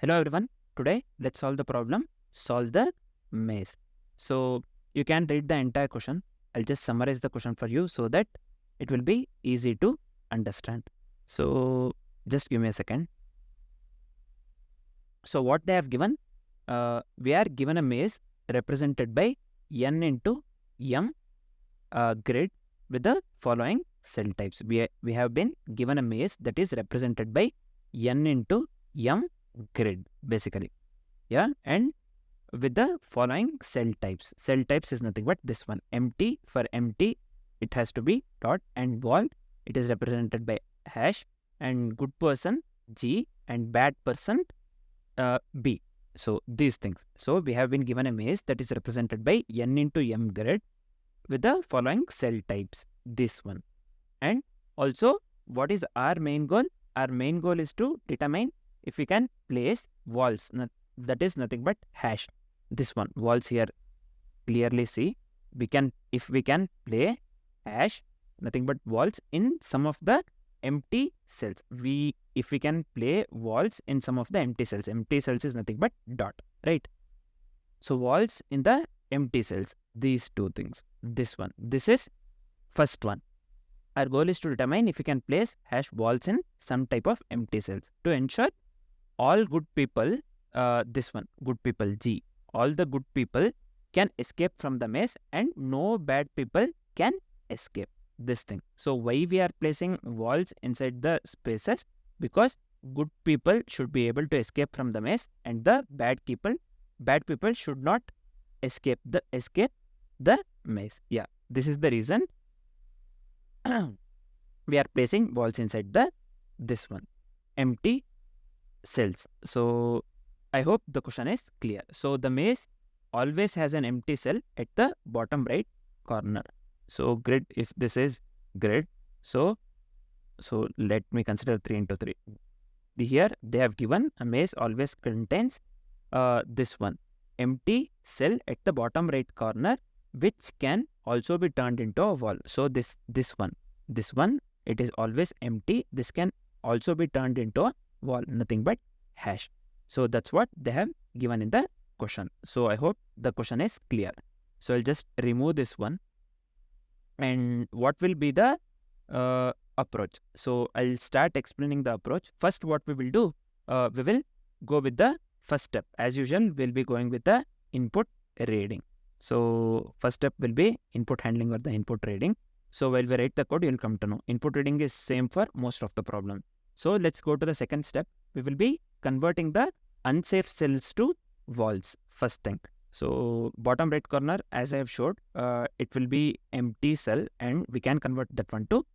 Hello everyone. Today let's solve the problem. Solve the maze. So you can read the entire question. I'll just summarize the question for you so that it will be easy to understand. So just give me a second. So what they have given, we are given a maze represented by n into m grid with the following cell types. We have been given a maze that is represented by n into m grid basically, and with the following cell types. Cell types is nothing but this one. Empty, for empty it has to be dot, and wall it is represented by hash, and good person G, and bad person B. So these things. So we have been given a maze that is represented by n into m grid with the following cell types, this one. And also, what is our main goal? Our main goal is to determine if we can place walls. That is nothing but hash. This one, walls here, clearly see. If we can play hash, nothing but walls in some of the empty cells. If we can play walls in some of the empty cells. Empty cells is nothing but dot, right? So walls in the empty cells, these two things. This one, this is first one. Our goal is to determine if we can place hash walls in some type of empty cells to ensure all good people, this one, good people G, all the good people can escape from the maze and no bad people can escape this thing. So why we are placing walls inside the spaces? Because good people should be able to escape from the maze and the bad people should not escape the maze. Yeah, this is the reason we are placing walls inside this one, empty cells. So I hope the question is clear. So the maze always has an empty cell at the bottom right corner. So grid, if this is grid, so let me consider 3 into 3. Here they have given a maze always contains this one, empty cell at the bottom right corner, which can also be turned into a wall. So this one, it is always empty. This can also be turned into a wall, nothing but hash. So that's what they have given in the question. So I hope the question is clear. So I'll just remove this one. And what will be the approach? So I'll start explaining the approach. First, what we will do, we will go with the first step. As usual, we'll be going with the input reading. So first step will be input handling or the input reading. So while we write the code, you'll come to know. Input reading is same for most of the problem. So let's go to the second step. We will be converting the unsafe cells to walls, first thing. So bottom right corner, as I have showed, it will be empty cell and we can convert that one to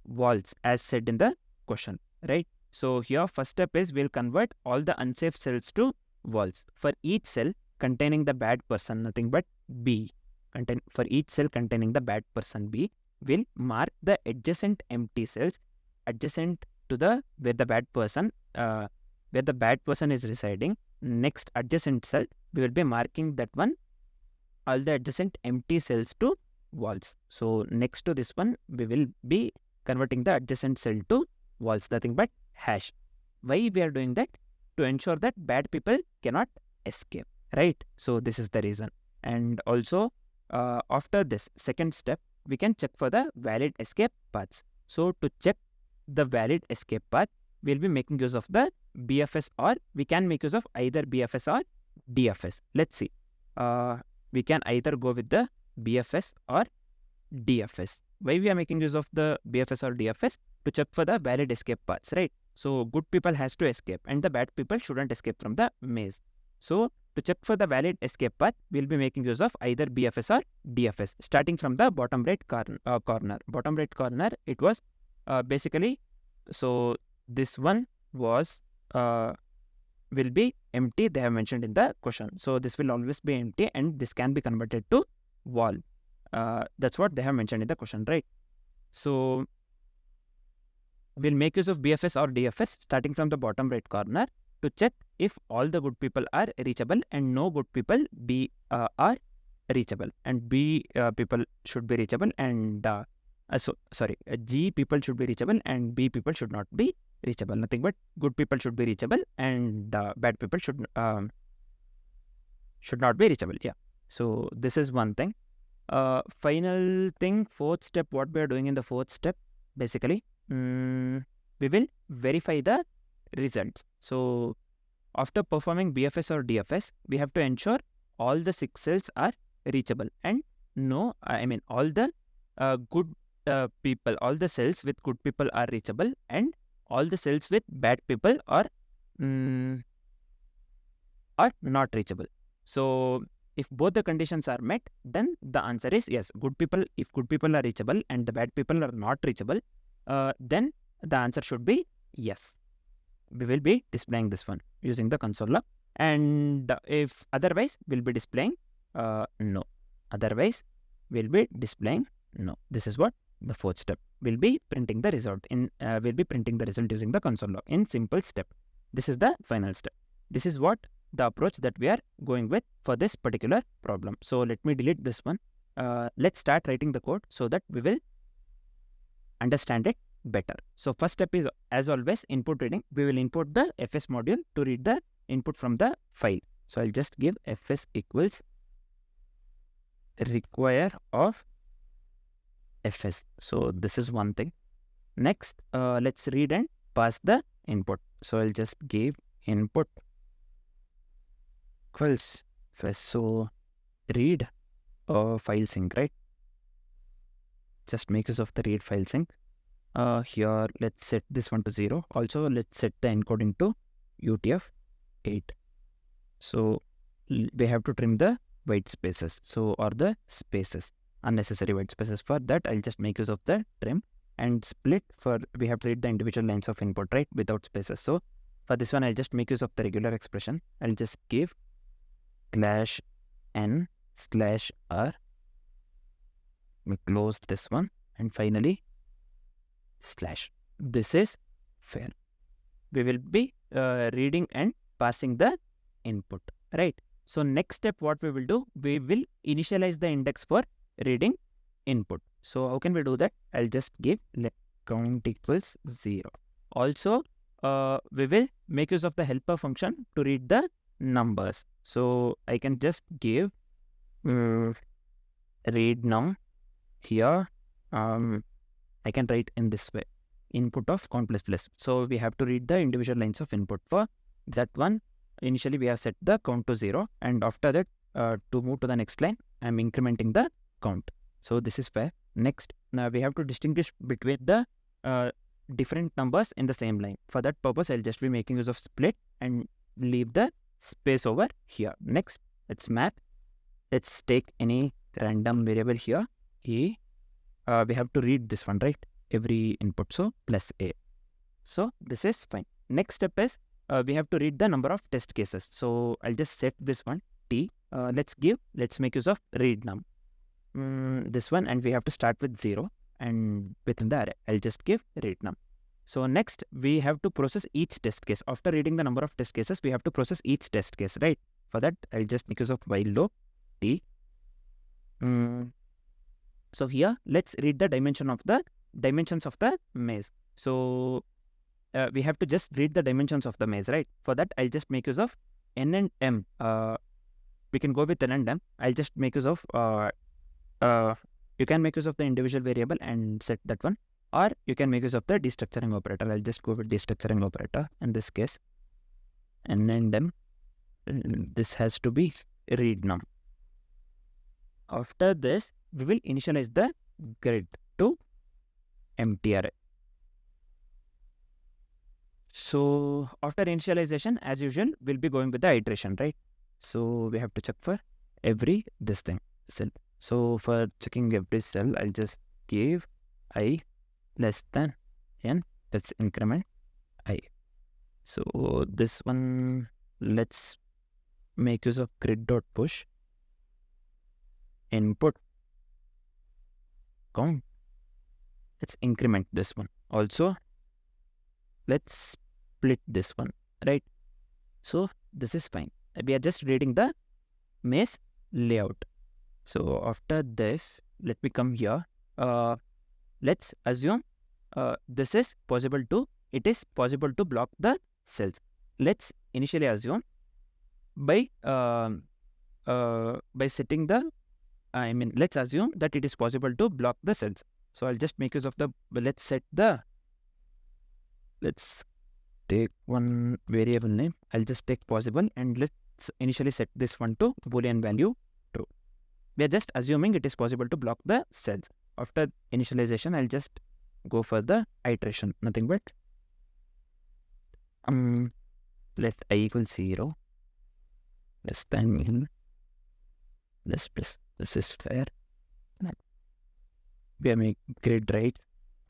walls as said in the question, right? So here first step is we'll convert all the unsafe cells to walls. For each cell containing the bad person, nothing but B, for each cell containing the bad person B, we'll mark the adjacent empty cells adjacent to the where the bad person is residing. Next adjacent cell, we will be marking that one, all the adjacent empty cells to walls. So next to this one, we will be converting the adjacent cell to walls, nothing but hash. Why we are doing that? To ensure that bad people cannot escape, right? So this is the reason. And also after this second step, we can check for the valid escape paths. So to check the valid escape path, we'll be making use of the BFS, or we can make use of either BFS or DFS. Let's see. We can either go with the BFS or DFS. Why we are making use of the BFS or DFS? To check for the valid escape paths, right? So good people has to escape and the bad people shouldn't escape from the maze. So to check for the valid escape path, we'll be making use of either BFS or DFS. Starting from the bottom right corner. Bottom right corner, it was basically, so this one was will be empty, they have mentioned in the question. So this will always be empty and this can be converted to wall. That's what they have mentioned in the question, right? So we'll make use of BFS or DFS starting from the bottom right corner to check if all the good people are reachable and no good people are reachable, and B people should be reachable and G people should be reachable and B people should not be reachable. Nothing but good people should be reachable and bad people should not be reachable. Yeah. So this is one thing. Final thing, fourth step, what we are doing in the fourth step, basically, we will verify the results. So after performing BFS or DFS, we have to ensure all the 6 cells are reachable and all the good people, all the cells with good people are reachable and all the cells with bad people are not reachable. So if both the conditions are met, then the answer is yes. If good people are reachable and the bad people are not reachable, then the answer should be yes. We will be displaying this one using the console log. And if otherwise, we'll be displaying no. Otherwise, we'll be displaying no. This is what the fourth step. We'll be printing the result using the console log in simple step. This is the final step. This is what the approach that we are going with for this particular problem. So let me delete this one. Let's start writing the code so that we will understand it better. So first step is, as always, input reading. We will import the fs module to read the input from the file. So I'll just give fs equals require of fs. So this is one thing. Next, let's read and pass the input. So I'll just give input equals fs. So read file sync, right? Just make use of the read file sync. Here, let's set this one to 0. Also, let's set the encoding to UTF-8. So we have to trim the white spaces. Or the spaces, unnecessary white spaces. For that, I'll just make use of the trim and split. We have to read the individual lines of input, right, without spaces. So for this one, I'll just make use of the regular expression. I'll just give /n/r. We close this one and finally /. This is fair. We will be reading and parsing the input, right? So next step, what we will do, we will initialize the index for reading input. So how can we do that? I'll just give let count equals 0. Also, we will make use of the helper function to read the numbers. So I can just give read num here. I can write in this way, input of count ++. So we have to read the individual lines of input. For that one, initially we have set the count to 0, and after that, to move to the next line, I'm incrementing the count. So this is fair. Next, now we have to distinguish between the different numbers in the same line. For that purpose, I'll just be making use of split and leave the space over here. Next, let's map. Let's take any random variable here. We have to read this one, right? Every input, so +a. So this is fine. Next step is we have to read the number of test cases. So I'll just set this one t. Let's make use of read num. This one, and we have to start with 0, and within the array, I'll just give read num. So next, we have to process each test case. After reading the number of test cases, we have to process each test case, right? For that, I'll just make use of while loop t. So here, let's read the dimensions of the maze. So we have to just read the dimensions of the maze, right? For that, I'll just make use of n and m. We can go with n and m. I'll just make use of you can make use of the individual variable and set that one, or you can make use of the destructuring operator. I'll just go with destructuring operator in this case. N and m. This has to be read num. After this, we will initialize the grid to empty array. So after initialization, as usual, we'll be going with the iteration, right? So we have to check for every cell. So for checking every cell, I'll just give I less than n. Let's increment I. So this one, let's make use of grid.push input count. Let's increment this one. Also, let's split this one, right? So this is fine. We are just reading the maze layout. So after this, let me come here. Let's assume this is possible to it is possible to block the cells. Let's initially assume by setting the, let's assume that it is possible to block the cells. So I'll just make use of the, let's take one variable name. I'll just take possible and let's initially set this one to Boolean value true. We are just assuming it is possible to block the cells. After initialization, I'll just go for the iteration, nothing but let I equals 0 less than less plus. This is fair. We are making grid right.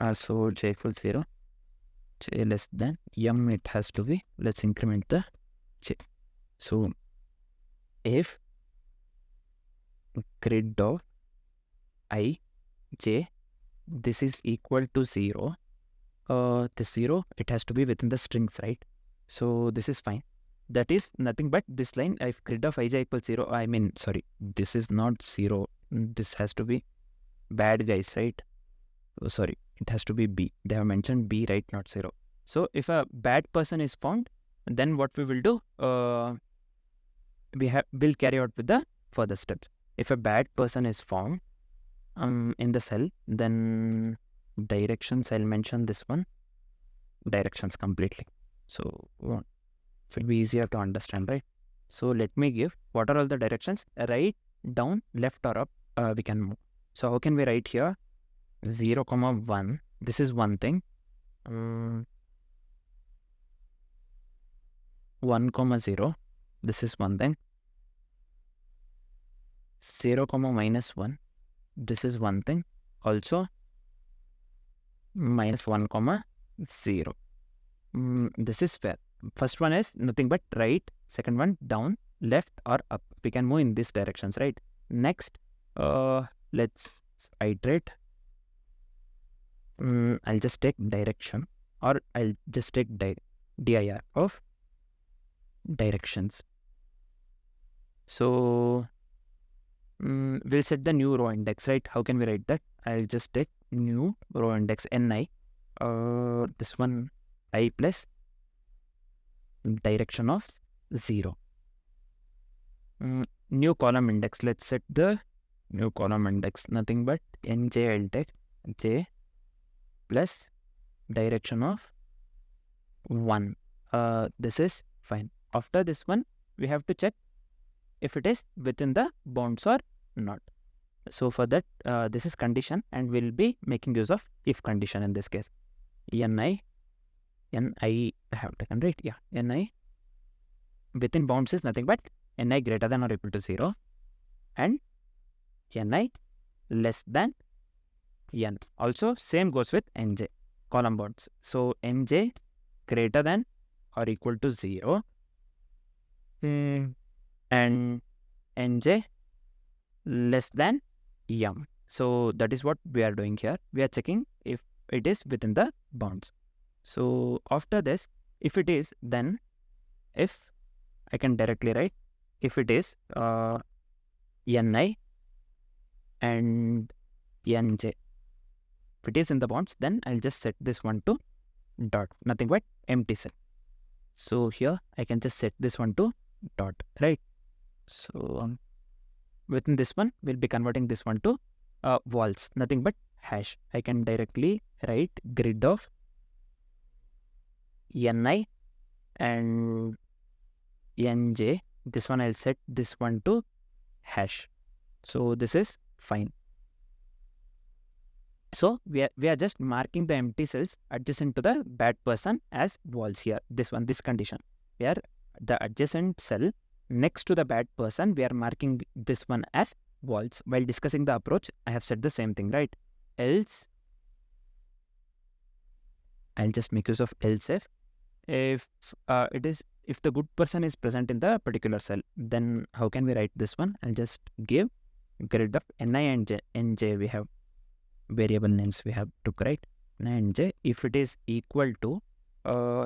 Also j equals 0. J less than m, it has to be. Let's increment the j. So if grid of I j, this is equal to 0, this 0, it has to be within the strings, right? So this is fine. That is nothing but this line. If grid of ij equals 0, this is not 0. This has to be bad, guys, right? Oh, sorry, it has to be b. They have mentioned b, right? Not 0. So if a bad person is found, then what we will do, we'll carry out with the further steps. If a bad person is found in the cell, then directions, I'll mention this one, directions completely. So it will be easier to understand, right? So let me give, what are all the directions? Right, down, left or up, we can move. So how can we write here? 0, 1, this is one thing. 1, 0, this is one thing. 0, -1, this is one thing. Also, -1, 0. This is fair. First one is nothing but right. Second one down, left or up. We can move in these directions, right? Next, let's iterate. I'll just take direction, or I'll just take dir of directions. So we'll set the new row index, right? How can we write that? I'll just take new row index ni. This one I plus direction of 0. New column index. Let's set the new column index, nothing but nj. I'll take j plus direction of 1. This is fine. After this one, we have to check if it is within the bounds or not. So for that, this is condition, and we'll be making use of if condition in this case. ni I have taken, right? Yeah, ni within bounds is nothing but ni greater than or equal to 0 and ni less than n. Also same goes with nj, column bounds. So nj greater than or equal to 0 and nj less than m. So that is what we are doing here. We are checking if it is within the bounds. So after this, if it is, then if I can directly write, if it is ni and nj, if it is in the bounds, then I'll just set this one to dot, nothing but empty cell. So here I can just set this one to dot, right? So within this one, we'll be converting this one to vols, nothing but hash. I can directly write grid of ni and nj. This one I'll set this one to hash. So this is fine. So we are just marking the empty cells adjacent to the bad person as vols here. This condition, where the adjacent cell next to the bad person, we are marking this one as vols. While discussing the approach, I have said the same thing, right? Else, I'll just make use of else if the good person is present in the particular cell, then how can we write this one? I'll just give grid of ni and nj. We have variable names we have to write ni and j. If it is equal to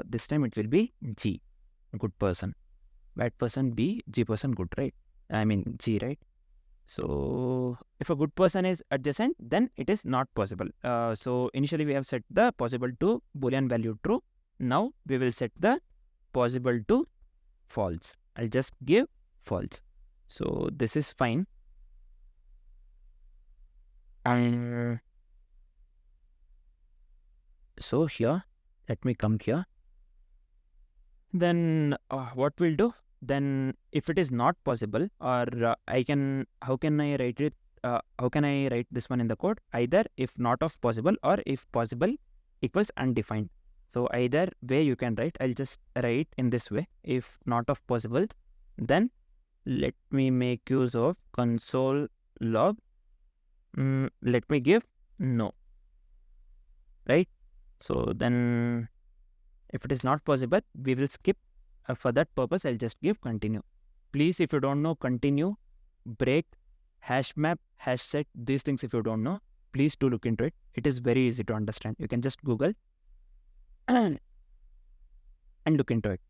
this time it will be g, good person, bad person b, g person good, right? G, right? So if a good person is adjacent, then it is not possible. So initially we have set the possible to Boolean value true. Now we will set the possible to false. I'll just give false. So this is fine. And so here, let me come here. Then what we'll do? Then if it is not possible, or how can I write it? How can I write this one in the code? Either if not of possible or if possible equals undefined. So either way you can write. I'll just write in this way. If not of possible, then let me make use of console log. Let me give no. Right? So then if it is not possible, we will skip. For that purpose, I'll just give continue. Please, if you don't know continue, break, hash map, hash set, these things if you don't know, please do look into it. It is very easy to understand. You can just Google and look into it.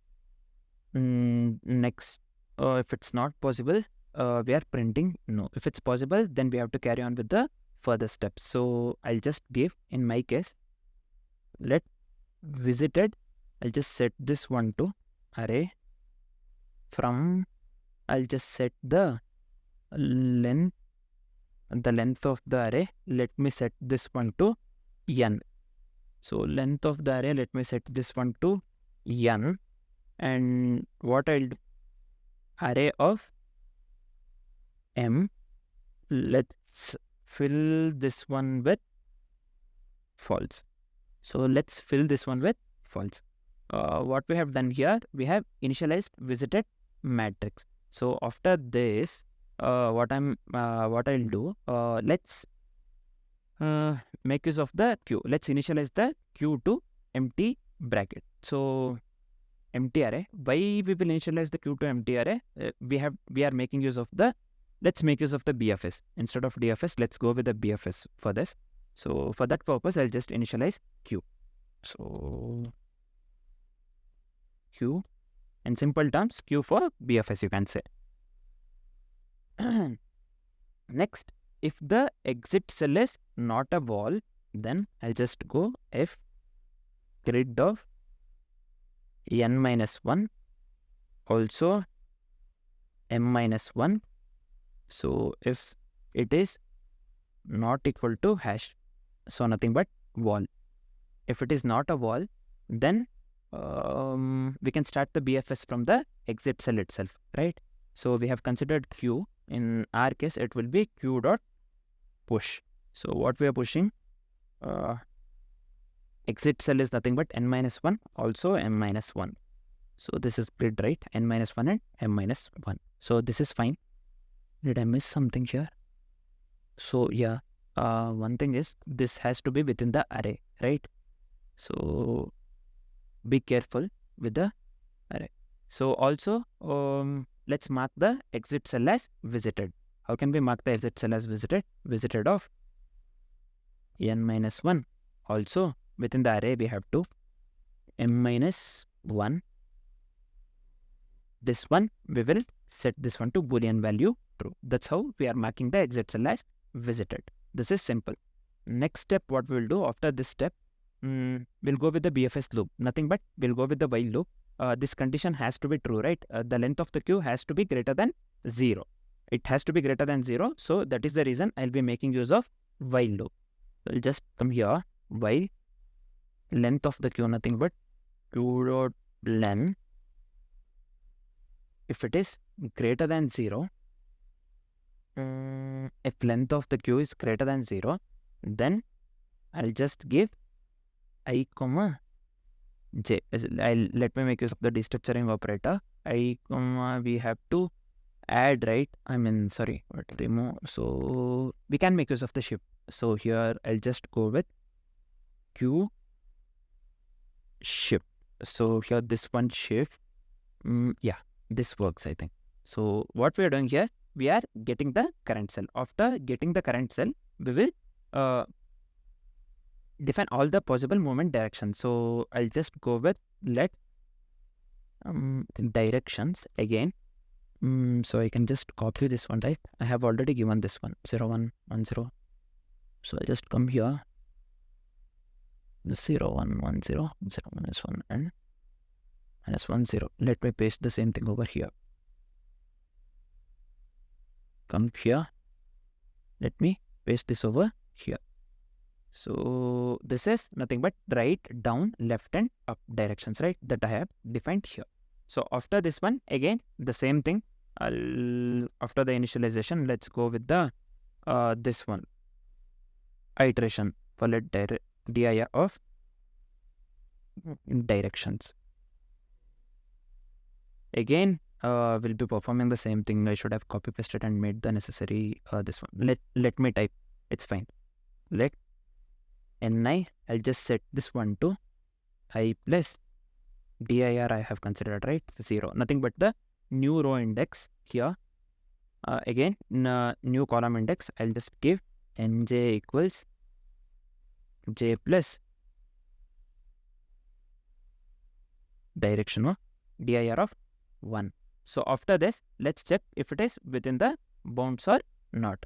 Next, if it's not possible, we are printing no. If it's possible, then we have to carry on with the further steps. So I'll just give, in my case, let visited, I'll just set this one to array from, I'll just set the length of the array. Let me set this one to n. So length of the array, let me set this one to n. And what I'll do, array of m, let's fill this one with false. So let's fill this one with false. What we have done here, we have initialized visited matrix. So after this, what I'll do, let's make use of the queue. Let's initialize the queue to empty bracket. So empty array. Why we will initialize the queue to empty array? We are making use of the, let's make use of the BFS instead of DFS. Let's go with the BFS for this. So for that purpose, I'll just initialize queue. So queue, in simple terms, queue for BFS, you can say. Next, if the exit cell is not a wall, then I'll just go if grid of n-1, also m-1. So if it is not equal to hash, so nothing but wall. If it is not a wall, then we can start the BFS from the exit cell itself, right? So we have considered queue. In our case, it will be queue dot push. So what we are pushing, exit cell is nothing but n-1, also m-1. So this is grid, right? n-1 and m-1. So this is fine. Did I miss something here? So yeah, one thing is this has to be within the array, right? So be careful with the array. So also, let's mark the exit cell as visited. How can we mark the exit cell as visited? Visited of n-1. Also, within the array, we have to m-1. This one, we will set this one to Boolean value true. That's how we are marking the exit cell as visited. This is simple. Next step, what we will do after this step, we'll go with the BFS loop. Nothing but we'll go with the while loop. This condition has to be true, right? The length of the queue has to be greater than 0. It has to be greater than 0. So that is the reason I'll be making use of while loop. So I'll just come here, while length of the queue, nothing but queue dot len. If it is greater than 0, if length of the queue is greater than 0, then I'll just give I comma j. Let me make use of the destructuring operator. I comma, we have to add, right? Remove. So we can make use of the shift. So here I'll just go with queue shift. So here this one shift. Yeah, this works, I think. So what we are doing here, we are getting the current cell. After getting the current cell, we will define all the possible movement directions. So I'll just go with let directions again. So I can just copy this one, right? I have already given this one 0, 1, 1, 0. So I'll just come here. 0 1 1 0 0 minus 1 and minus 1 0. Let me paste the same thing over here. Come here. Let me paste this over here. So this is nothing but right, down, left and up directions, right, that I have defined here. So after this one, again the same thing. After the initialization, let's go with the this one iteration for let dir of directions. Again we'll be performing the same thing. I should have copy pasted and made the necessary this one. Let me type. It's fine. Let ni, I'll just set this one to I plus dir I have considered, right, 0. Nothing but the new row index here. Again, new column index, I'll just give nj equals j plus direction of dir of 1. So after this, let's check if it is within the bounds or not.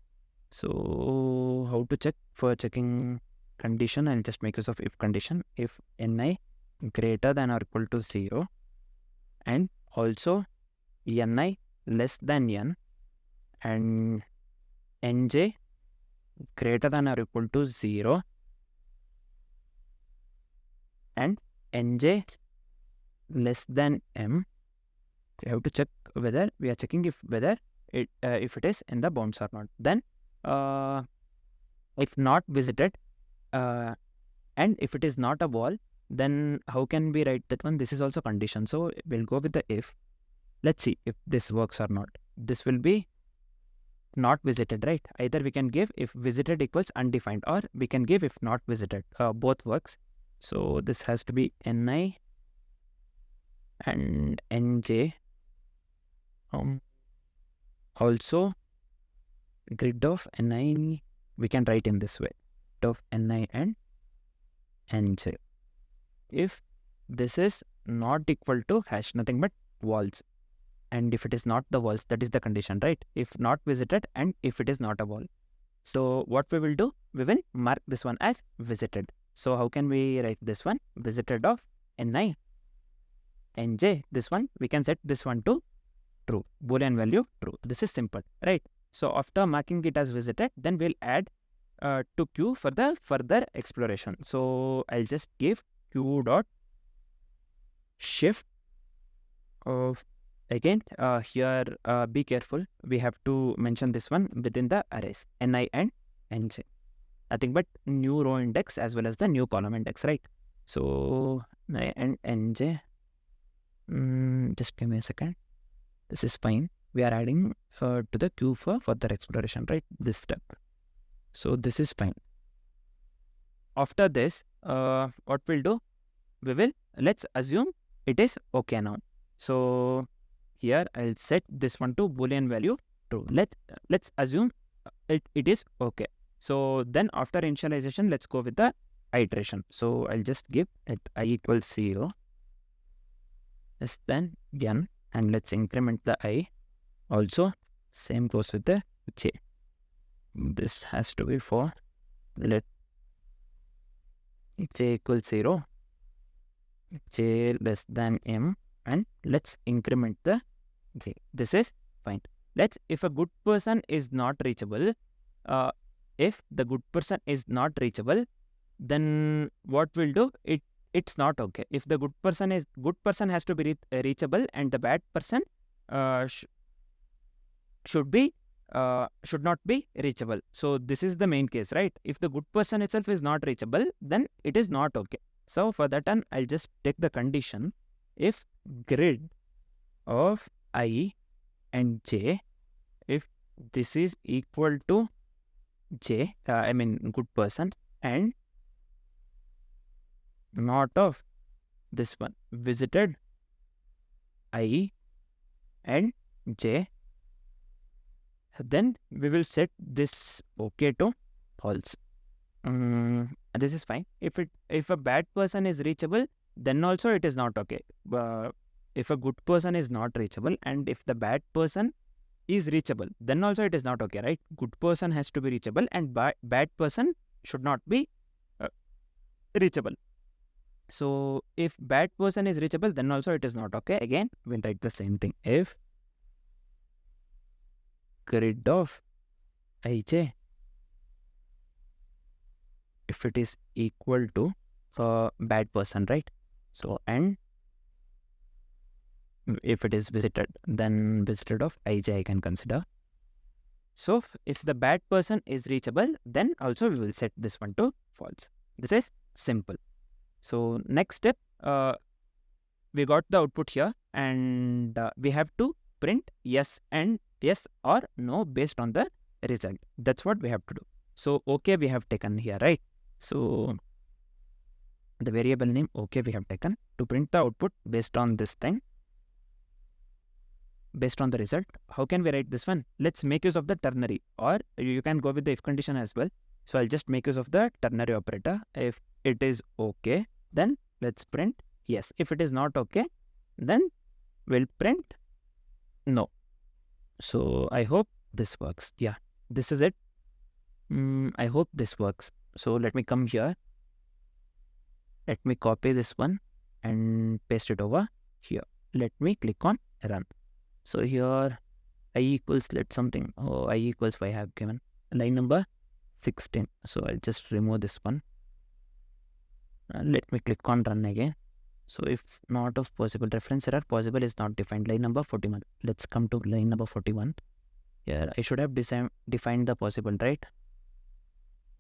So how to check? For checking condition, I'll just make use of if condition. If ni greater than or equal to 0 and also ni less than n and nj greater than or equal to 0 and nj less than m, you have to check whether we are checking if whether it if it is in the bounds or not. Then if not visited and if it is not a wall, then how can we write that one? This is also condition, so we'll go with the if. Let's see if this works or not. This will be not visited, right? Either we can give if visited equals undefined, or we can give if not visited. Both works. So this has to be ni and nj. Also grid of ni we can write in this way, grid of ni and nj. If this is not equal to hash, nothing but walls, and if it is not the walls, that is the condition, right? If not visited and if it is not a wall. So what we will do, we will mark this one as visited. So how can we write this one? Visited of ni nj, this one we can set this one to true, boolean value true. This is simple, right? So after marking it as visited, then we'll add to queue for the further exploration. So I'll just give queue dot shift of, again here be careful, we have to mention this one within the arrays ni and nj, nothing but new row index as well as the new column index, right? So ni and nj, just give me a second. This is fine. We are adding to the queue for further exploration, right? This step. So this is fine. After this, what we'll do, we will, let's assume it is okay now. So here I'll set this one to boolean value true. Let's assume it is okay. So then after initialization, let's go with the iteration. So I'll just give it I equals 0 less than n, and let's increment the I. Also same goes with the j. This has to be for let j equals 0, j less than m, and let's increment the j. This is fine. Let's, if a good person is not reachable, if the good person is not reachable, then what we'll do, it's not okay. If the good person has to be reachable, and the bad person should not be reachable. So this is the main case, right? If the good person itself is not reachable, then it is not okay. So for that one, I'll just take the condition if grid of I and j, if this is equal to j, good person, and not of this one visited I and j, then we will set this okay to false. This is fine. If a bad person is reachable, then also it is not okay. If a good person is not reachable, and if the bad person is reachable, then also it is not okay, right? Good person has to be reachable, and bad person should not be reachable. So if bad person is reachable, then also it is not okay. Again, we'll write the same thing. If grid of ij, if it is equal to bad person, right? So and if it is visited, then visited of ij I can consider. So if the bad person is reachable, then also we will set this one to false. This is simple. So next step, we got the output here, and we have to print yes and yes or no based on the result. That's what we have to do. So okay, we have taken here, right? So the variable name okay we have taken to print the output based on this thing, based on the result. How can we write this one? Let's make use of the ternary, or you can go with the if condition as well. So I'll just make use of the ternary operator. If it is okay, then let's print yes. If it is not okay, then we'll print no. So I hope this works. Yeah, this is it. I hope this works. So let me come here. Let me copy this one and paste it over here. Let me click on run. So here I equals, let something, oh, I equals 5 I have given. Line number 16. So I'll just remove this one. Let me click on run again. So if not of possible, reference error, possible is not defined. Line number 41. Let's come to line number 41. Here I should have defined the possible, right?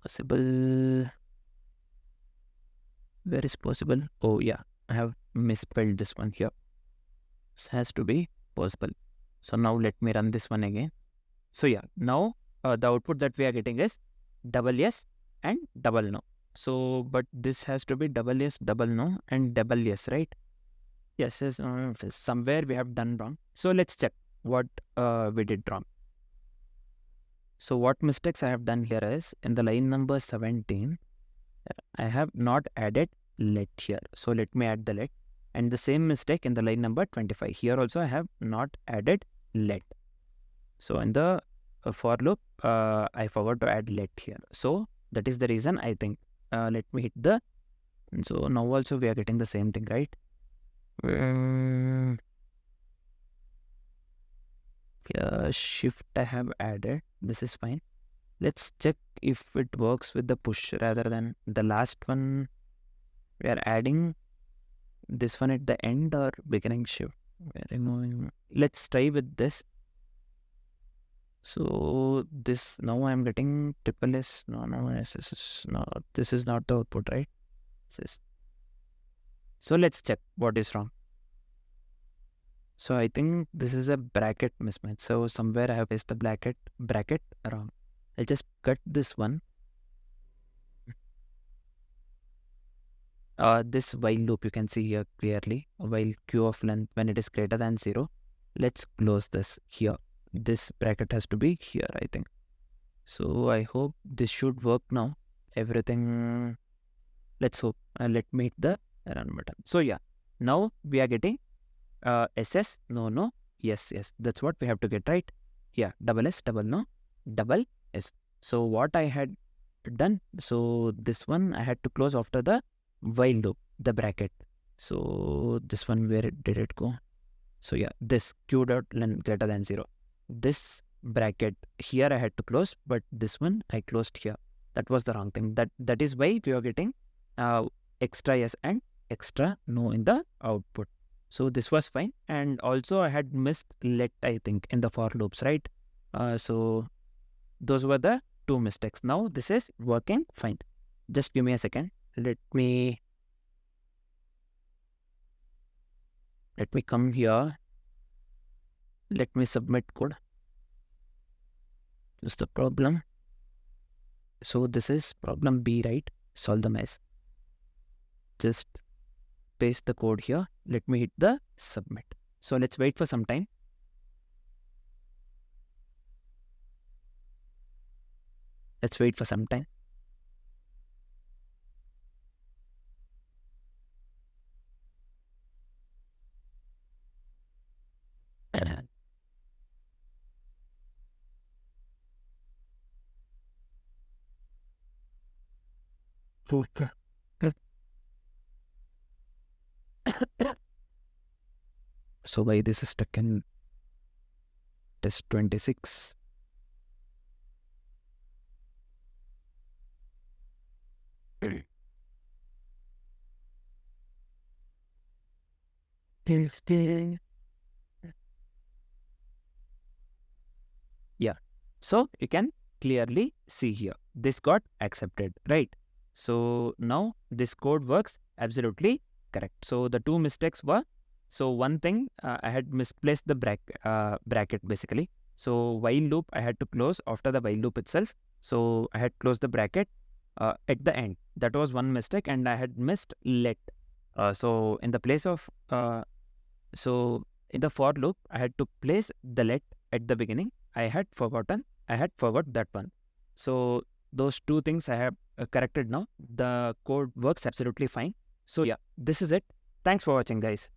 Possible. Where is possible? Oh yeah, I have misspelled this one here. This has to be possible. So now let me run this one again. So yeah, now the output that we are getting is double yes and double no. So, but this has to be double yes, double no, and double yes, right? Yes, somewhere we have done wrong. So let's check what we did wrong. So what mistakes I have done here is, in the line number 17, I have not added let here. So let me add the let. And the same mistake in the line number 25. Here also I have not added let. So in the for loop, I forgot to add let here. So that is the reason I think. Let me hit the. So now also we are getting the same thing, right? Shift I have added. This is fine. Let's check if it works with the push rather than the last one. We are adding this one at the end or beginning shift. We are removing. Let's try with this. So this now I am getting triple S. No, SS. No, this is not the output, right? So let's check what is wrong. So I think this is a bracket mismatch. So somewhere I have placed the bracket wrong. I'll just cut this one. This while loop you can see here clearly, while q of length when it is greater than 0. Let's close this here. This bracket has to be here, I think. So I hope this should work now. Everything, let's hope. Let me hit the run button. So yeah, now we are getting SS, no, yes. That's what we have to get, right? Yeah, double S, double no, double S. So what I had done, so this one I had to close after the while loop, the bracket. So this one, where did it go? So yeah, this q dot length greater than 0. This bracket here I had to close, but this one I closed here. That was the wrong thing. That is why we are getting extra yes and extra no in the output. So this was fine. And also I had missed let, I think, in the for loops, right? So those were the two mistakes. Now this is working fine. Just give me a second. Let me come here. Let me submit code. Just the problem. So this is problem B, right? Solve the mess. Just paste the code here. Let me hit the submit. So let's wait for some time. Let's wait for some time. So why this is stuck in test 26? Yeah, so you can clearly see here this got accepted, right? So now this code works absolutely correct. So the two mistakes were, so one thing, I had misplaced the bracket basically. So while loop I had to close after the while loop itself. So I had closed the bracket at the end. That was one mistake, and I had missed let. So in the place of so in the for loop, I had to place the let at the beginning. I had forgot that one. So those two things I have corrected now. The code works absolutely fine. So yeah, this is it. Thanks for watching, guys.